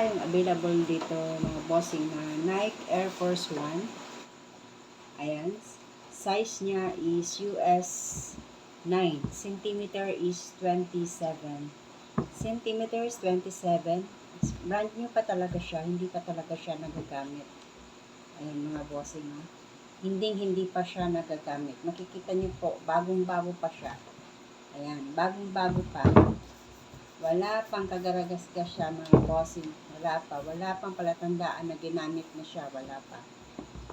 Yung available dito mga bossing na Nike Air Force 1. Ayan. Size niya is US 9. Centimeter is 27. Centimeters 27. Brand new pa talaga siya. Hindi pa talaga siya nagagamit. Ayan mga bossing. Hindi pa siya nagagamit. Makikita niyo po, bagong-bago pa siya. Ayan, bagong-bago pa. Wala pang kagaragasgas siya mga bossing. Wala pang palatandaan na ginamit na siya. Wala pa.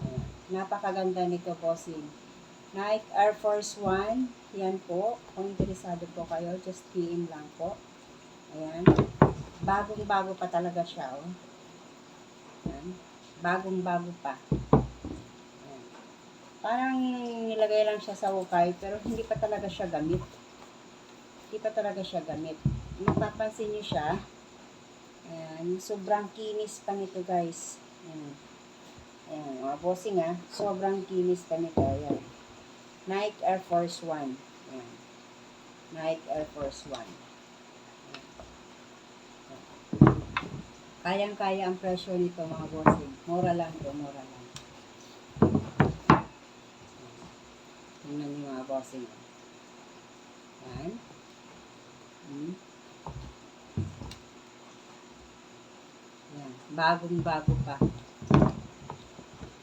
Ayan. Napakaganda nito bossing. Nike Air Force 1. Yan po. Kung interesado po kayo, just PM lang po. Ayan. Bagong-bago pa talaga siya. Oh. Ayan. Bagong-bago pa. Ayan. Parang nilagay lang siya sa ukay, pero hindi pa talaga siya gamit. Hindi pa talaga siya gamit. Mapapansin niyo siya. Ayan. Sobrang kinis pa nito guys. Ayan. Ayan. Mga bossing sobrang kinis pa nito. Ayan. Nike Air Force 1. Ayan. Nike Air Force 1. Kayang-kaya ang presyo nito mga bossing. Mura lang to, mura lang. Tingnan niyo mga bossing. Ayan. Ayan. Bagong-bago pa.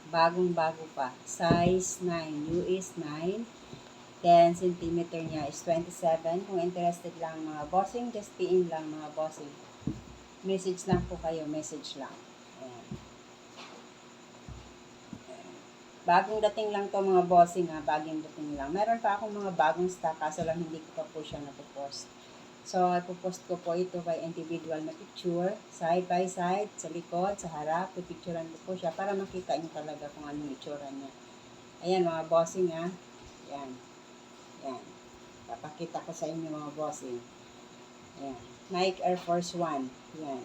Bagong-bago pa. Size 9. US 9. 10 cm niya is 27. Kung interested lang mga bossing, just PM lang mga bossing. Message lang po kayo. Message lang. Ayan. Bagong dating lang to mga bossing bagong dating lang. Meron pa akong mga bagong stock kaso lang hindi ko pa po siya napopost. So, ipopost ko po ito by individual na picture, side by side, sa likod, sa harap, pipicturean ko po siya para makita nyo talaga kung anong itsura niya. Ayan mga bossing Yan. Yan. Papakita ko sa inyo mga bossing. Ayan. Nike Air Force 1. Yan.